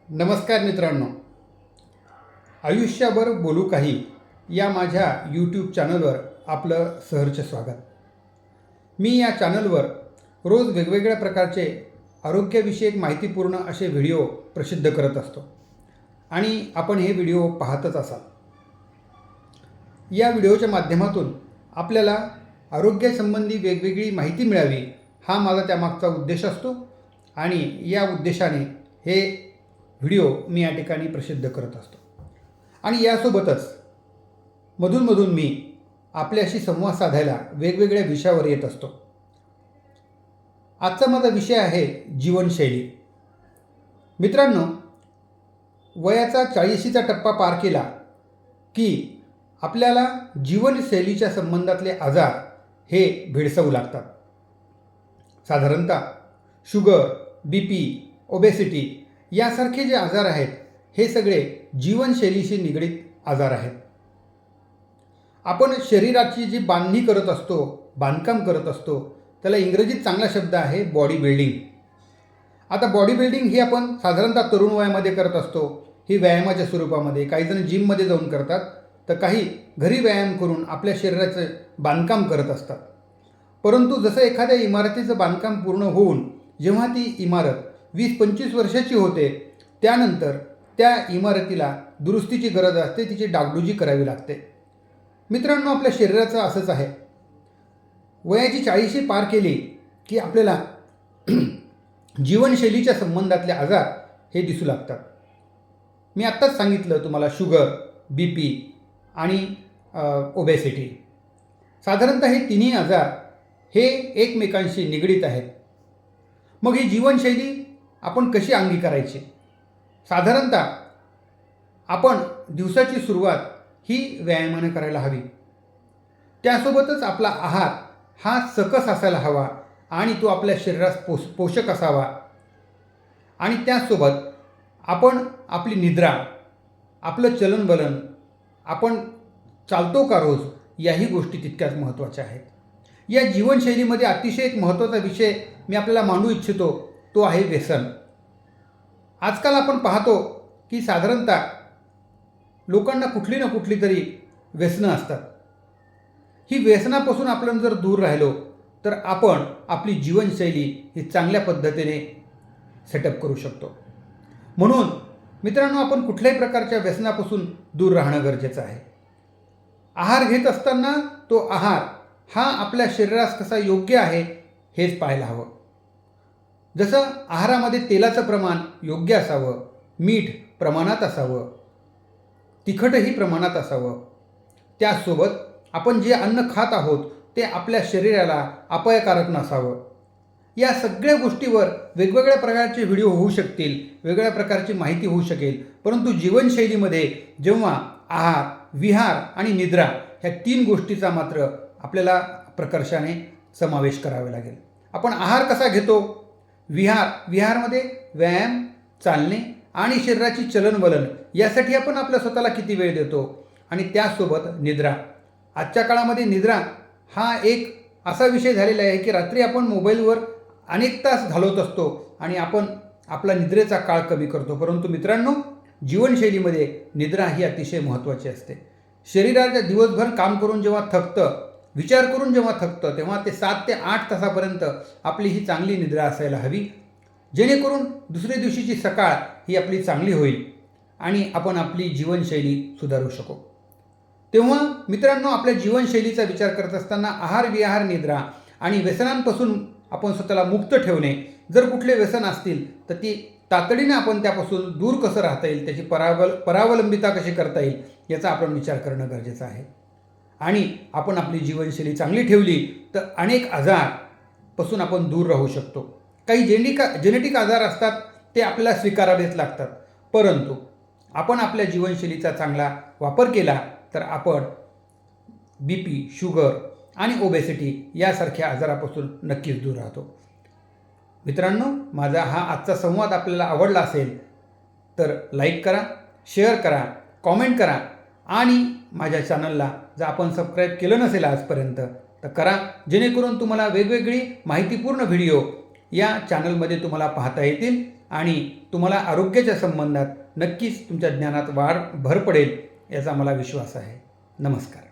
नमस्कार मित्रांनो, आयुष्याभर बोलू काही या माझ्या यूट्यूब चॅनलवर आपलं सहर्ष स्वागत. मी या चॅनलवर रोज वेगवेगळ्या प्रकारचे आरोग्यविषयक माहितीपूर्ण असे व्हिडिओ प्रसिद्ध करत असतो आणि आपण हे व्हिडिओ पाहतच असाल. या व्हिडिओच्या माध्यमातून आपल्याला आरोग्यासंबंधी वेगवेगळी माहिती मिळावी हा माझा त्यामागचा उद्देश असतो आणि या उद्देशाने हे व्हिडिओ मी या ठिकाणी प्रसिद्ध करत असतो. आणि यासोबतच मधून मी आपल्याशी संवाद साधायला वेगवेगळ्या विषयावर येत असतो. आजचा माझा विषय आहे जीवनशैली. मित्रांनो, वयाचा 40शीचा टप्पा पार केला की आपल्याला जीवनशैलीच्या संबंधातले आजार हे भेडसावू लागतात. साधारणतः शुगर, BP, ओबेसिटी यासारखे जे आजार आहेत हे सगळे जीवनशैलीशी निगडीत आजार आहेत. आपण शरीराची जी बांधणी करत असतो, बांधकाम करत असतो, त्याला इंग्रजीत चांगला शब्द आहे बॉडी बिल्डिंग. आता बॉडी बिल्डिंग ही आपण साधारणतः तरुण वयामध्ये करत असतो. ही व्यायामाच्या स्वरूपामध्ये, काहीजण जिममध्ये जाऊन करतात, तर काही घरी व्यायाम करून आपल्या शरीराचं बांधकाम करत असतात. परंतु जसं एखाद्या इमारतीचं बांधकाम पूर्ण होऊन जेव्हा ती इमारत 20-25 वर्षाची होते, त्यानंतर त्या इमारतीला दुरुस्तीची गरज असते, तिची डागडुजी करावी लागते. मित्रांनो, आपल्या शरीराचं असंच आहे. वयाची 40शी पार केली की आपल्याला जीवनशैलीच्या संबंधातले आजार हे दिसू लागतात. मी आत्ताच सांगितलं तुम्हाला शुगर, BP आणि ओबेसिटी. साधारणतः हे तिन्ही आजार हे एकमेकांशी निगडीत आहेत. मग ही जीवनशैली आपण कशी अंगीकारायची? साधारणतः आपण दिवसाची सुरुवात ही व्यायामाने करायला हवी. त्यासोबतच आपला आहार हा सकस असायला हवा आणि तो आपल्या शरीरास पोषक असावा. आणि त्याचसोबत आपण आपली निद्रा, आपलं चलनवलन, आपण चालतो का रोज, याही गोष्टी तितक्याच महत्त्वाच्या आहेत. या जीवनशैलीमध्ये अतिशय एक महत्त्वाचा विषय मी आपल्याला मांडू इच्छितो, तो आहे व्यसन. आजकाल आपण पाहतो की साधारणतः लोकांना कुठली ना कुठली तरी व्यसनं असतात. ही व्यसनापासून आपण जर दूर राहिलो तर आपण आपली जीवनशैली ही चांगल्या पद्धतीने सेटअप करू शकतो. म्हणून मित्रांनो, आपण कुठल्याही प्रकारच्या व्यसनापासून दूर राहणं गरजेचं आहे. आहार घेत असताना तो आहार हा आपल्या शरीरास कसा योग्य आहे हेच पाहायला हवं. जसं आहारामध्ये तेलाचं प्रमाण योग्य असावं, मीठ प्रमाणात असावं, तिखटही प्रमाणात असावं. त्याचसोबत आपण जे अन्न खात आहोत ते आपल्या शरीराला अपायकारक नसावं. या सगळ्या गोष्टीवर वेगवेगळ्या प्रकारचे व्हिडिओ होऊ शकतील, वेगवेगळ्या प्रकारची माहिती होऊ शकेल. परंतु जीवनशैलीमध्ये जेव्हा आहार, विहार आणि निद्रा ह्या 3 गोष्टीचा मात्र आपल्याला प्रकर्षाने समावेश करावा लागेल. आपण आहार कसा घेतो? विहारमध्ये व्यायाम, चालणे आणि शरीराची चलनवलन यासाठी आपण आपल्या स्वतःला किती वेळ देतो. आणि त्याचसोबत निद्रा. आजच्या काळामध्ये निद्रा हा एक असा विषय झालेला आहे की रात्री आपण मोबाईलवर अनेक तास घालवत असतो आणि आपण आपला निद्रेचा काळ कमी करतो. परंतु मित्रांनो, जीवनशैलीमध्ये निद्रा ही अतिशय महत्त्वाची असते. शरीराच्या दिवसभर काम करून जेव्हा थकतं, विचार करून जेव्हा थकतं, तेव्हा ते 7 ते 8 तासापर्यंत आपली ही चांगली निद्रा असायला हवी, जेणेकरून दुसऱ्या दिवशीची सकाळ ही आपली चांगली होईल आणि आपण आपली जीवनशैली सुधारू शकू. तेव्हा मित्रांनो, आपल्या जीवनशैलीचा विचार करत असताना आहार, विहार, निद्रा आणि व्यसनांपासून आपण स्वतःला मुक्त ठेवणे. जर कुठले व्यसन असतील तर ती तातडीने आपण त्यापासून दूर कसं राहता येईल, त्याची परावलंबिता कशी करता येईल याचा आपण विचार करणं गरजेचं आहे. आणि आपण आपली जीवनशैली चांगली ठेवली तर अनेक आजारपासून आपण दूर राहू शकतो. काही जेनेटिक आजार असतात, ते आपल्याला स्वीकारावेच लागतात. परंतु आपण आपल्या जीवनशैलीचा चांगला वापर केला तर आपण BP, शुगर आणि ओबेसिटी यासारख्या आजारापासून नक्कीच दूर राहतो. मित्रांनो, माझा हा आजचा संवाद आपल्याला आवडला असेल तर लाईक करा, शेअर करा, कॉमेंट करा आणि माझ्या चॅनलला जर आपण सबस्क्राईब केलं नसेल आजपर्यंत तर करा, जेणेकरून तुम्हाला वेगवेगळी माहितीपूर्ण व्हिडिओ या चॅनलमध्ये तुम्हाला पाहता येतील आणि तुम्हाला आरोग्याच्या संबंधात नक्कीच तुमच्या ज्ञानात भर पडेल याचा मला विश्वास आहे. नमस्कार.